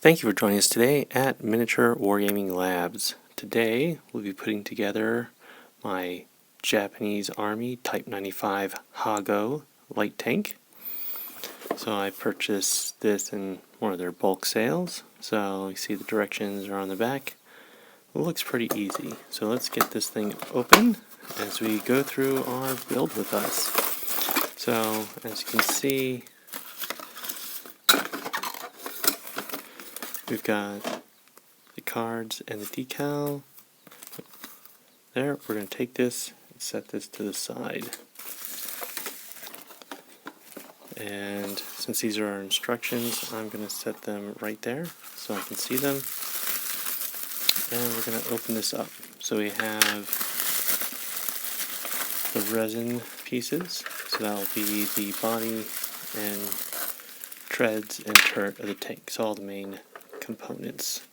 Thank you for joining us today at Miniature Wargaming Labs. Today we'll be putting together my Japanese Army Type95 haggo light tank. So I purchased this in one of their bulk sales. So you see the directions are on the back. It looks pretty easy. So let's get this thing open as we go through our build with us. So as you can see, we've got the cards and the decal. There, we're going to take this and set this to the side. And since these are our instructions, I'm going to set them right there so I can see them. And we're going to open this up. So we have the resin pieces. So that will be the body and treads and turret of the tank. So all the main components.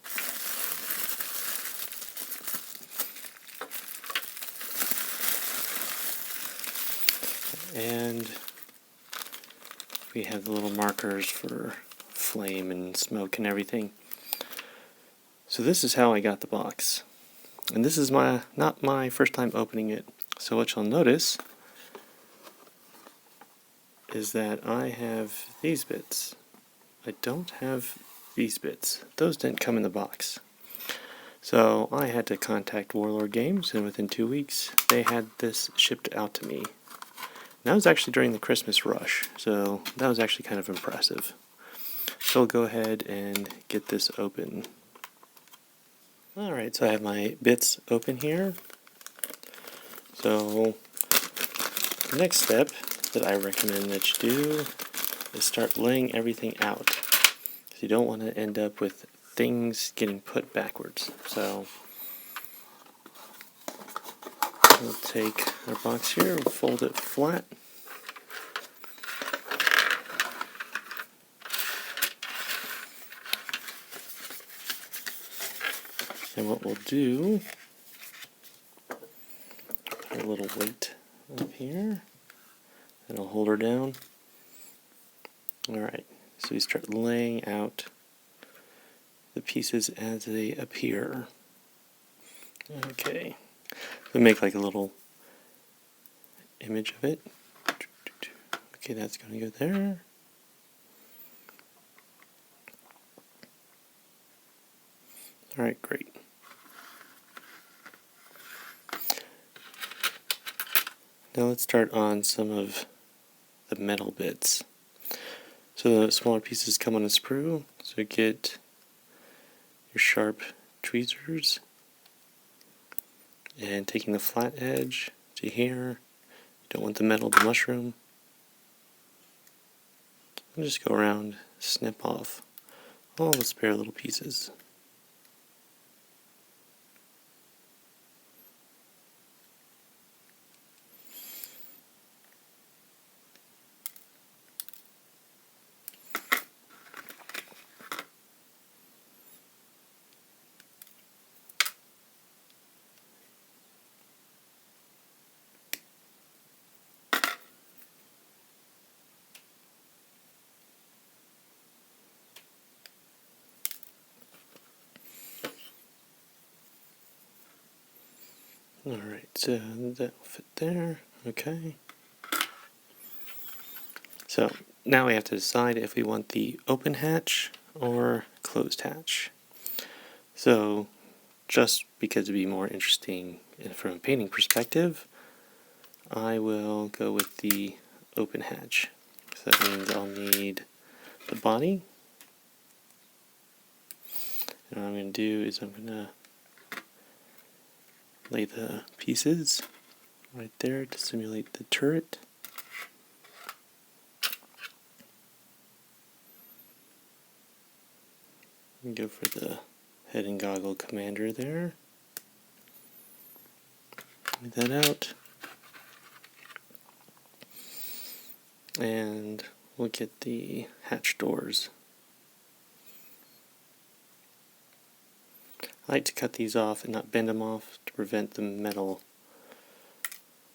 And we have the little markers for flame and smoke and everything. So this is how I got the box. And this is not my first time opening it. So what you'll notice is that I have these bits. I don't have these bits. Those didn't come in the box. So I had to contact Warlord Games, and within 2 weeks they had this shipped out to me. And that was actually during the Christmas rush, so that was actually kind of impressive. So we'll go ahead and get this open. Alright, so I have my bits open here. So the next step that I recommend that you do is start laying everything out. So you don't want to end up with things getting put backwards. So we'll take our box here and fold it flat. And what we'll do, put a little weight up here. That'll hold her down. Alright, so we start laying out the pieces as they appear. Okay, we make like a little image of it. Okay, that's going to go there. Alright, great. Now let's start on some of the metal bits. So the smaller pieces come on a sprue, so get your sharp tweezers and taking the flat edge to here. You don't want the metal to mushroom. And just go around, snip off all the spare little pieces. Alright, so that'll fit there. Okay. So now we have to decide if we want the open hatch or closed hatch. So just because it'd be more interesting from a painting perspective, I will go with the open hatch. So that means I'll need the body. And what I'm going to do is I'm going to lay the pieces right there to simulate the turret. And go for the head and goggle commander there. Lay that out. And we'll get the hatch doors. I like to cut these off and not bend them off to prevent the metal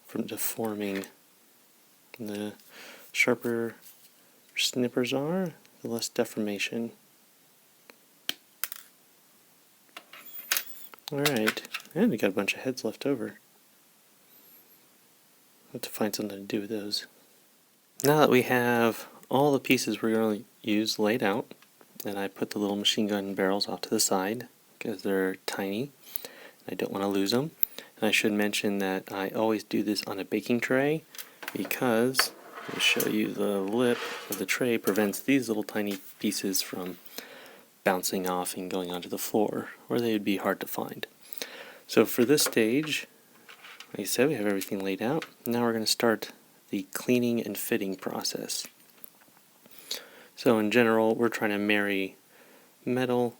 from deforming. And the sharper snippers are, the less deformation. Alright, and we got a bunch of heads left over. I'll have to find something to do with those. Now that we have all the pieces we're going to use laid out, and I put the little machine gun barrels off to the side because they're tiny. I don't want to lose them. And I should mention that I always do this on a baking tray because, I'll show you, the lip of the tray prevents these little tiny pieces from bouncing off and going onto the floor, or they would be hard to find. So for this stage, like I said, we have everything laid out. Now we're going to start the cleaning and fitting process. So in general, we're trying to marry metal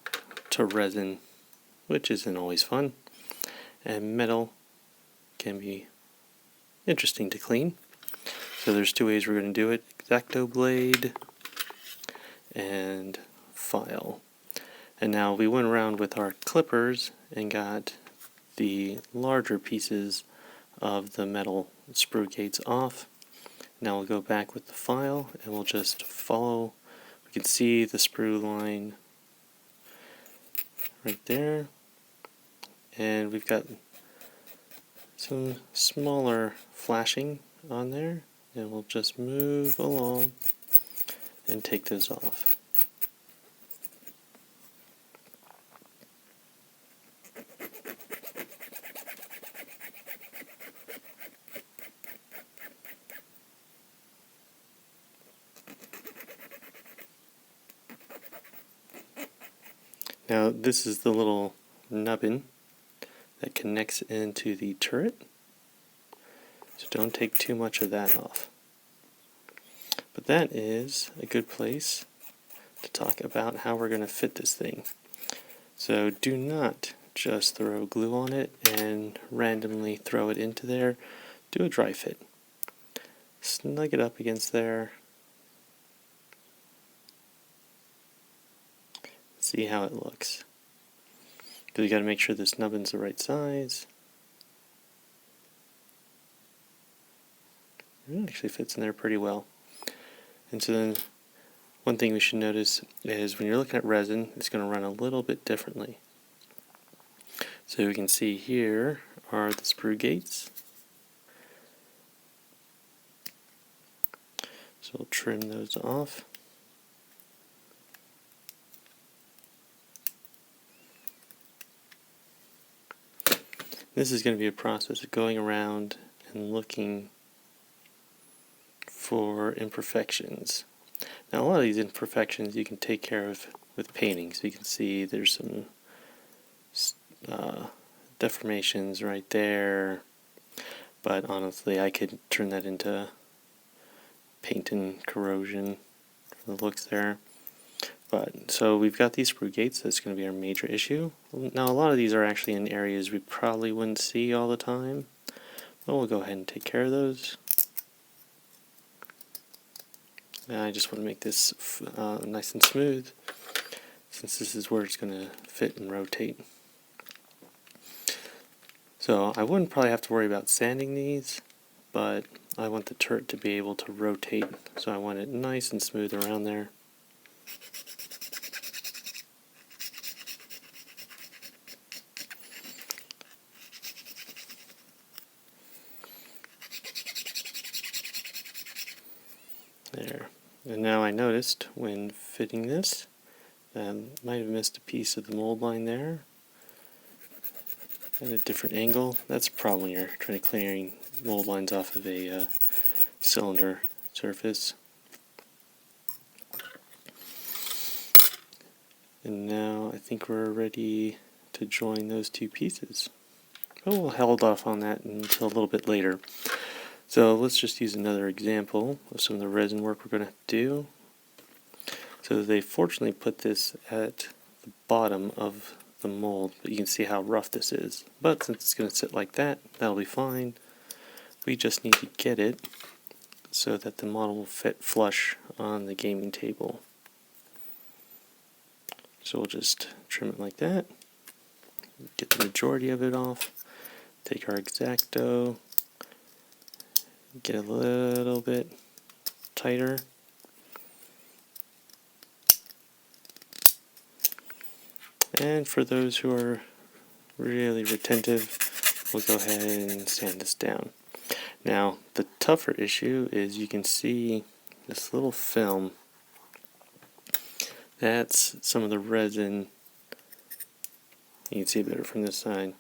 to resin, which isn't always fun. And metal can be interesting to clean. So there's two ways we're going to do it: X-Acto blade and file. And now we went around with our clippers and got the larger pieces of the metal sprue gates off. Now we'll go back with the file and we'll just follow. We can see the sprue line right there, and we've got some smaller flashing on there, and we'll just move along and take those off. Now this is the little nubbin that connects into the turret, so don't take too much of that off. But that is a good place to talk about how we're going to fit this thing. So do not just throw glue on it and randomly throw it into there. Do a dry fit. Snug it up against there. See how it looks. Because you got to make sure this nubbin's the right size. It actually fits in there pretty well. And so then one thing we should notice is when you're looking at resin, it's going to run a little bit differently. So we can see here are the sprue gates. So we'll trim those off. This is going to be a process of going around and looking for imperfections. Now a lot of these imperfections you can take care of with painting. So you can see there's some deformations right there, but honestly I could turn that into paint and corrosion for the looks there. But so we've got these sprue gates. That's going to be our major issue. Now a lot of these are actually in areas we probably wouldn't see all the time, but we'll go ahead and take care of those. And I just want to make this nice and smooth, since this is where it's going to fit and rotate. So I wouldn't probably have to worry about sanding these, but I want the turret to be able to rotate, so I want it nice and smooth around there. There. And now I noticed when fitting this, might have missed a piece of the mold line there at a different angle. That's a problem when you're trying to clearing mold lines off of a cylinder surface. And now I think we're ready to join those two pieces. But we'll hold off on that until a little bit later. So let's just use another example of some of the resin work we're going to do. So they fortunately put this at the bottom of the mold, but you can see how rough this is. But since it's going to sit like that, that'll be fine. We just need to get it so that the model will fit flush on the gaming table. So we'll just trim it like that, get the majority of it off, take our X-Acto, get a little bit tighter. And for those who are really retentive, we'll go ahead and sand this down. Now, the tougher issue is you can see this little film. That's some of the resin. You can see it better from this side.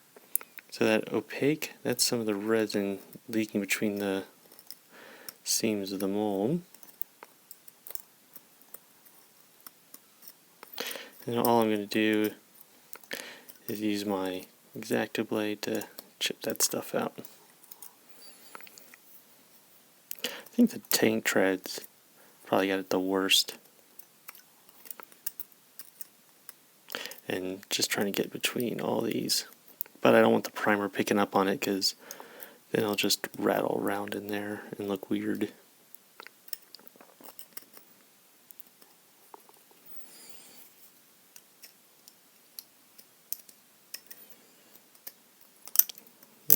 So that opaque, that's some of the resin leaking between the seams of the mold. And all I'm going to do is use my X-Acto blade to chip that stuff out. I think the tank treads probably got it the worst. And just trying to get between all these. But I don't want the primer picking up on it because then it'll just rattle around in there and look weird.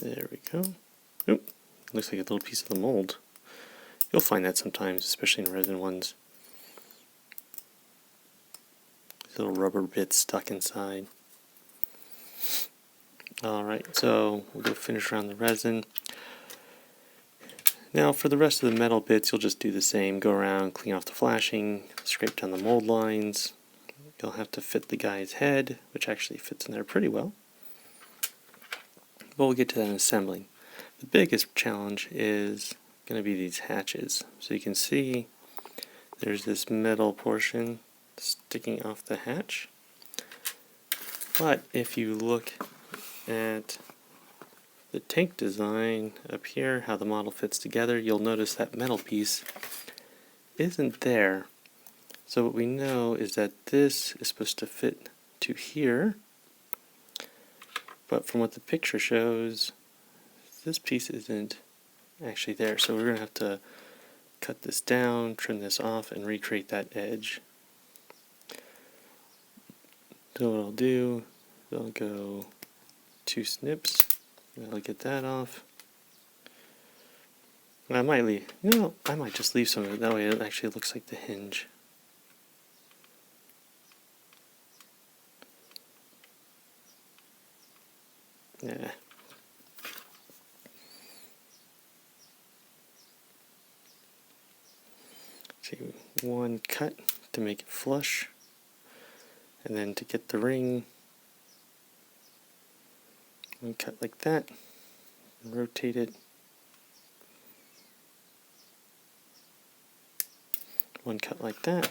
There we go. Oop, looks like a little piece of the mold. You'll find that sometimes, especially in resin ones. Little rubber bits stuck inside. Alright, so we'll go finish around the resin. Now for the rest of the metal bits, you'll just do the same. Go around, clean off the flashing, scrape down the mold lines. You'll have to fit the guy's head, which actually fits in there pretty well. But we'll get to that in assembling. The biggest challenge is going to be these hatches. So you can see there's this metal portion sticking off the hatch. But if you look at the tank design up here, how the model fits together, you'll notice that metal piece isn't there. So what we know is that this is supposed to fit to here, but from what the picture shows, this piece isn't actually there. So we're going to have to cut this down, trim this off, and recreate that edge. So what I'll do, I'll go 2 snips, that'll get that off. And I might leave, I might just leave some of it, that way it actually looks like the hinge. Yeah. See, one cut to make it flush, and then to get the ring, one cut like that, and rotate it. One cut like that.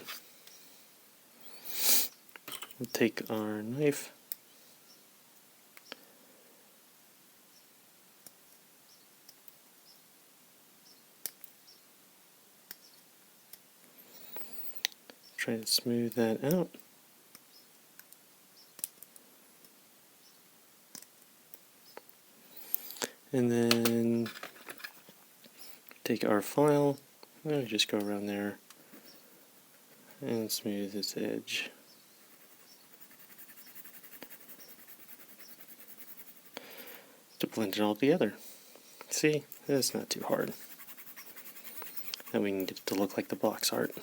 We'll take our knife, try to smooth that out. And then take our file, and just go around there and smooth this edge. To blend it all together. See, that's not too hard. And we can get it to look like the box art.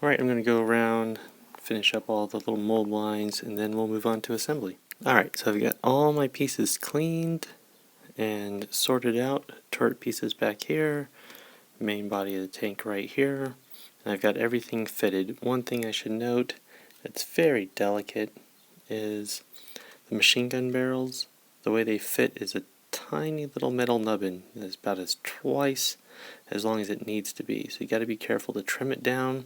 Alright, I'm going to go around, finish up all the little mold lines, and then we'll move on to assembly. Alright, so I've got all my pieces cleaned and sorted out. Turret pieces back here, main body of the tank right here, and I've got everything fitted. One thing I should note that's very delicate is the machine gun barrels. The way they fit is a tiny little metal nubbin that's about twice as long as it needs to be. So you got to be careful to trim it down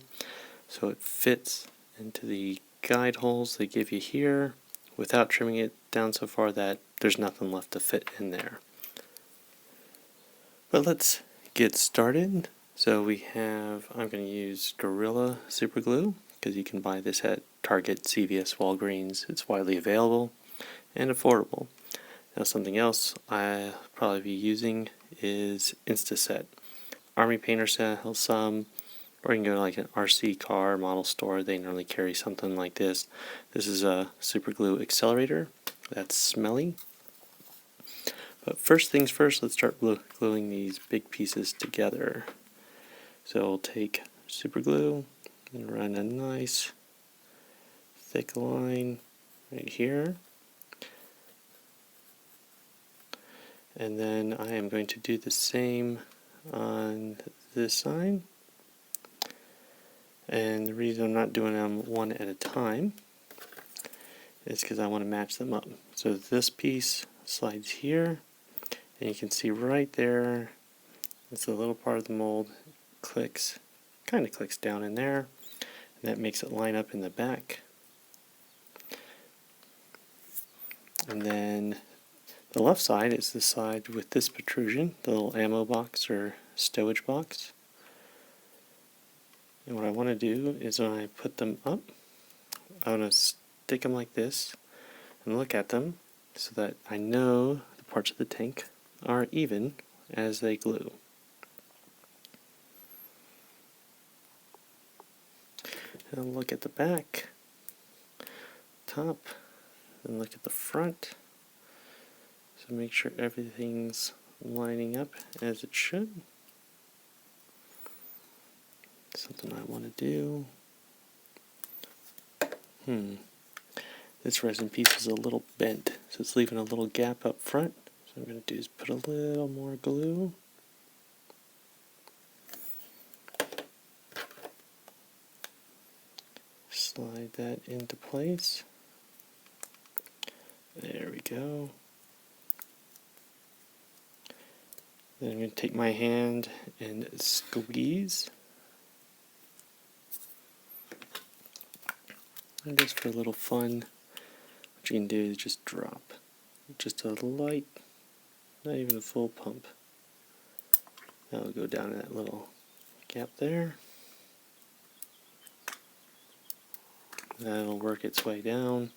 so it fits into the guide holes they give you here without trimming it down so far that there's nothing left to fit in there. But let's get started. So I'm going to use Gorilla Super Glue because you can buy this at Target, CVS, Walgreens. It's widely available and affordable. Now something else I'll probably be using is Instaset. Army Painter sells some, or you can go to like an RC car model store. They normally carry something like this. This is a super glue accelerator that's smelly. But first things first, let's start gluing these big pieces together. So we'll take super glue and run a nice thick line right here. And then I am going to do the same on this side. And the reason I'm not doing them one at a time is because I want to match them up. So this piece slides here, and you can see right there, it's a little part of the mold, clicks, kind of clicks down in there, and that makes it line up in the back. And then the left side is the side with this protrusion, the little ammo box or stowage box. And what I want to do is when I put them up, I want to stick them like this and look at them so that I know the parts of the tank are even as they glue. And look at the back, top, and look at the front. So make sure everything's lining up as it should. Something I want to do. This resin piece is a little bent, so it's leaving a little gap up front. So what I'm going to do is put a little more glue. Slide that into place. There we go. Then I'm going to take my hand and squeeze. And just for a little fun, what you can do is just drop. Just a light, not even a full pump. That'll go down in that little gap there. That'll work its way down.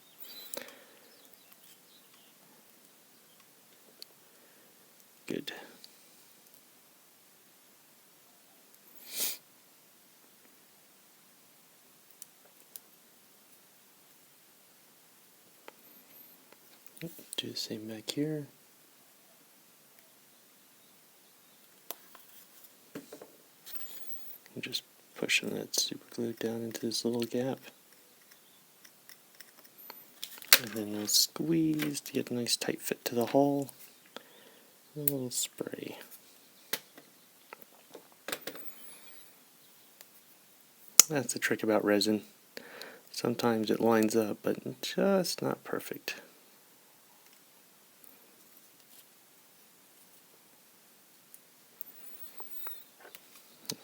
Good. Do the same back here. I'm just pushing that super glue down into this little gap. And then we'll squeeze to get a nice tight fit to the hull. And a little spray. That's the trick about resin. Sometimes it lines up, but just not perfect.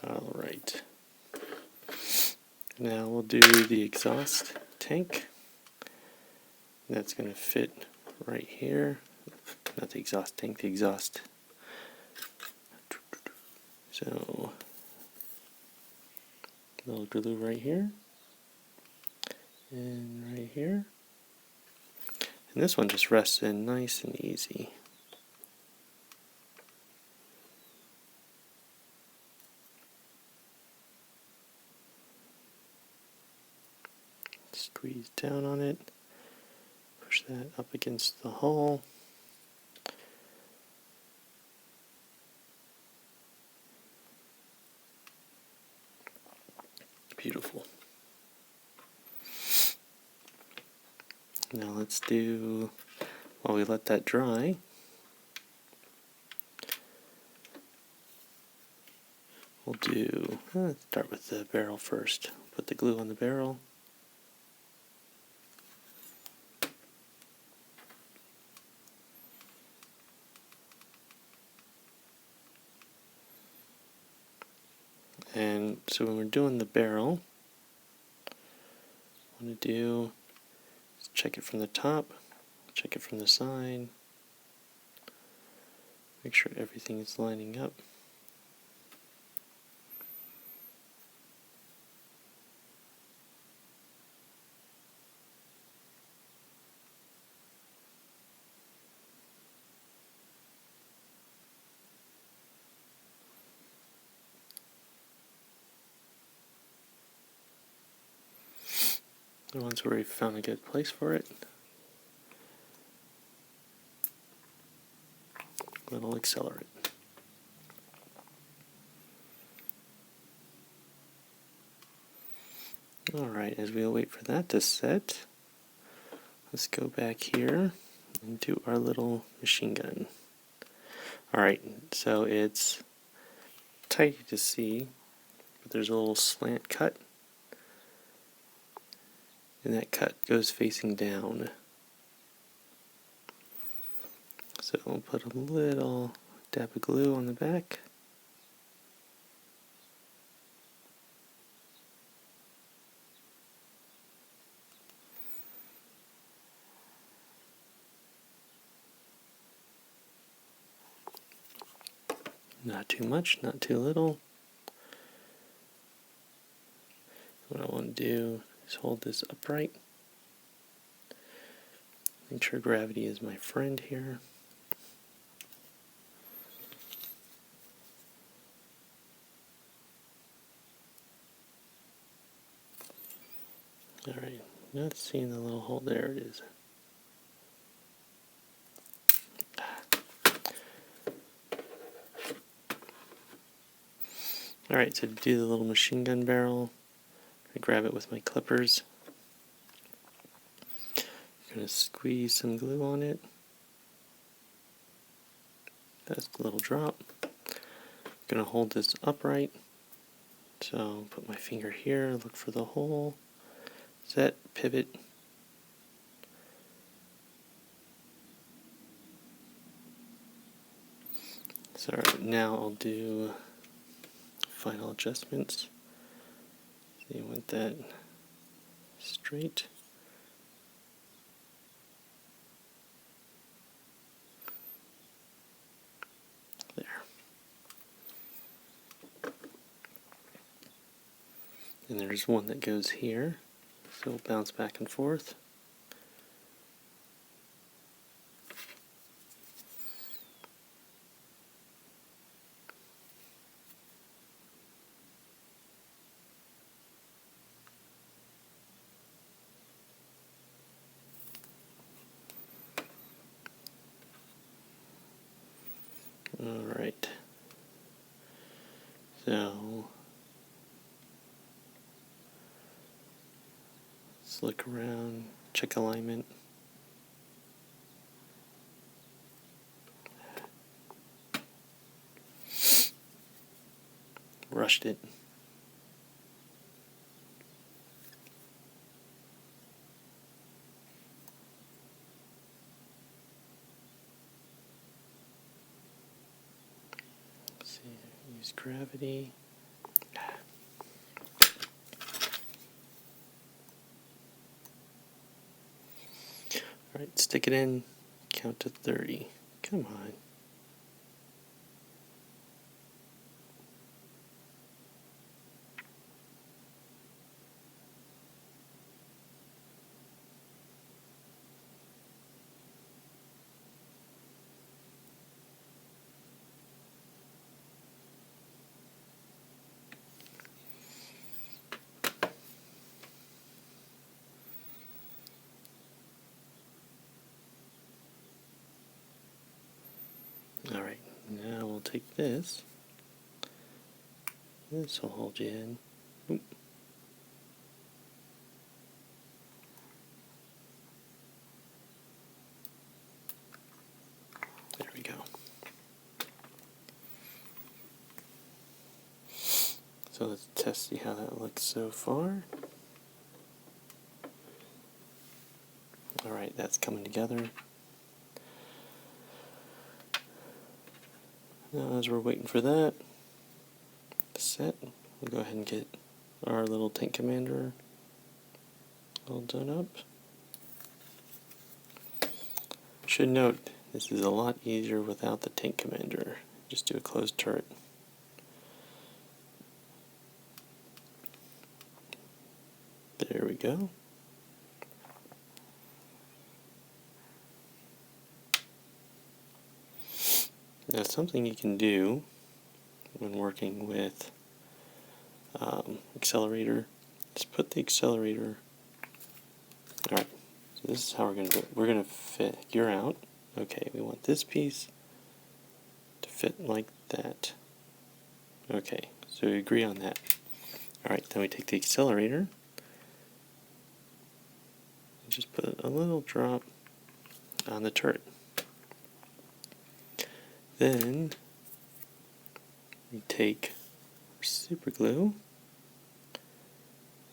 Alright. Now we'll do the exhaust tank. That's going to fit right here. Not the exhaust tank, the exhaust. So, a little glue right here. And right here. And this one just rests in nice and easy. Squeeze down on it. Push that up against the hull. Beautiful. Now let's do, while we let that dry, we'll do, let's start with the barrel first. Put the glue on the barrel. And so when we're doing the barrel, what I want to do is check it from the top, check it from the side, make sure everything is lining up. And once we've found a good place for it, little accelerate. Alright, as we wait for that to set, let's go back here and do our little machine gun. Alright, so it's tidy to see, but there's a little slant cut, and that cut goes facing down. So I'll put a little dab of glue on the back. Not too much, not too little. What I want to do is hold this upright. Make sure gravity is my friend here. Alright, not seeing the little hole. There it is. Alright, so to do the little machine gun barrel, I grab it with my clippers. I'm going to squeeze some glue on it. That's a little drop. I'm going to hold this upright. So put my finger here, look for the hole, set, pivot. So now I'll do final adjustments. So you want that straight. There. And there's one that goes here, so it'll bounce back and forth. Alright, so let's look around, check alignment. Rushed it. Let's see, use gravity. Alright, stick it in, count to 30. Come on. Alright, now we'll take this. This will hold you in. Oop. There we go. So let's test, see how that looks so far. Alright, that's coming together. Now as we're waiting for that to set, we'll go ahead and get our little tank commander all done up. Should note, this is a lot easier without the tank commander. Just do a closed turret. There we go. Now something you can do when working with accelerator is put the accelerator. Alright, so this is how we're going to do it. We're going to figure out, okay, we want this piece to fit like that. Okay, so we agree on that. Alright, then we take the accelerator and just put a little drop on the turret. Then we take our super glue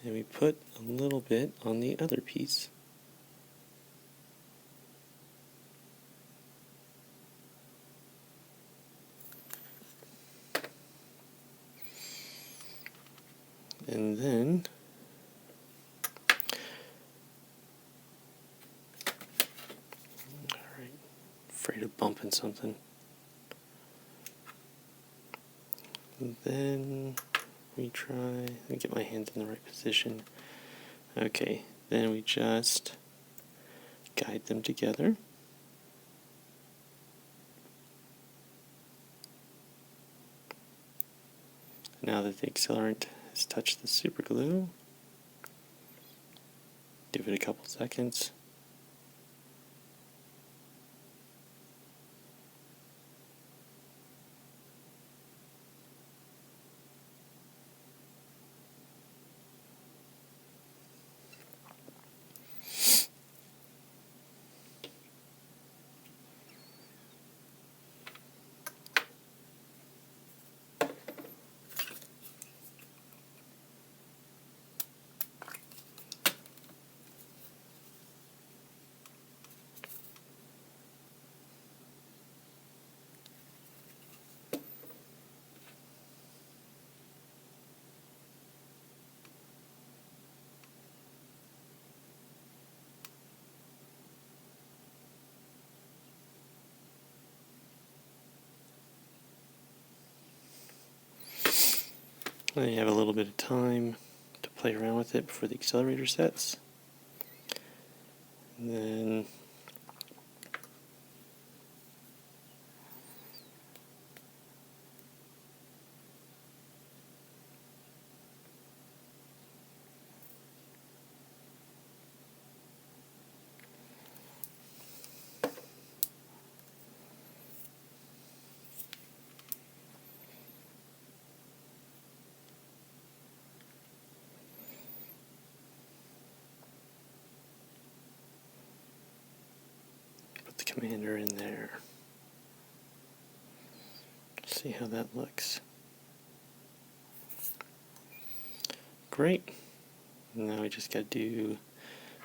and we put a little bit on the other piece. And then afraid of bumping something. And then we try, let me get my hands in the right position. Okay, then we just guide them together. Now that the accelerant has touched the super glue, give it a couple seconds. Now you have a little bit of time to play around with it before the accelerator sets. And then put the commander in there. See how that looks. Great. Now we just got to do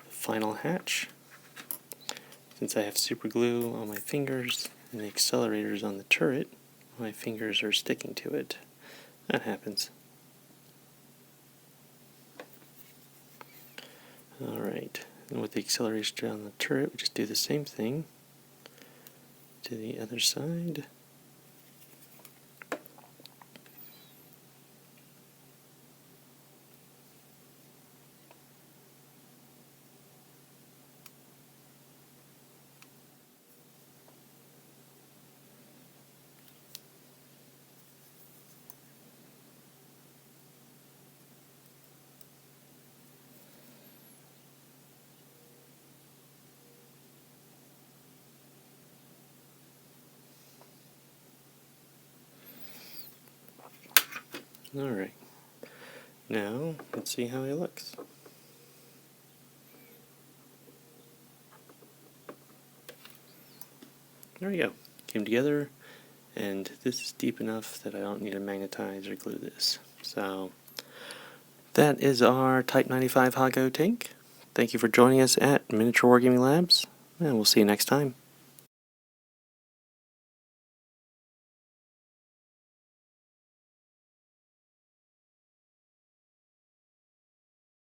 the final hatch. Since I have super glue on my fingers and the accelerators on the turret, my fingers are sticking to it. That happens. Alright, and with the acceleration on the turret, we just do the same thing to the other side. Alright, now let's see how he looks. There we go, came together, and this is deep enough that I don't need to magnetize or glue this. So that is our Type95 haggo tank. Thank you for joining us at Miniature Wargaming Labs, and we'll see you next time.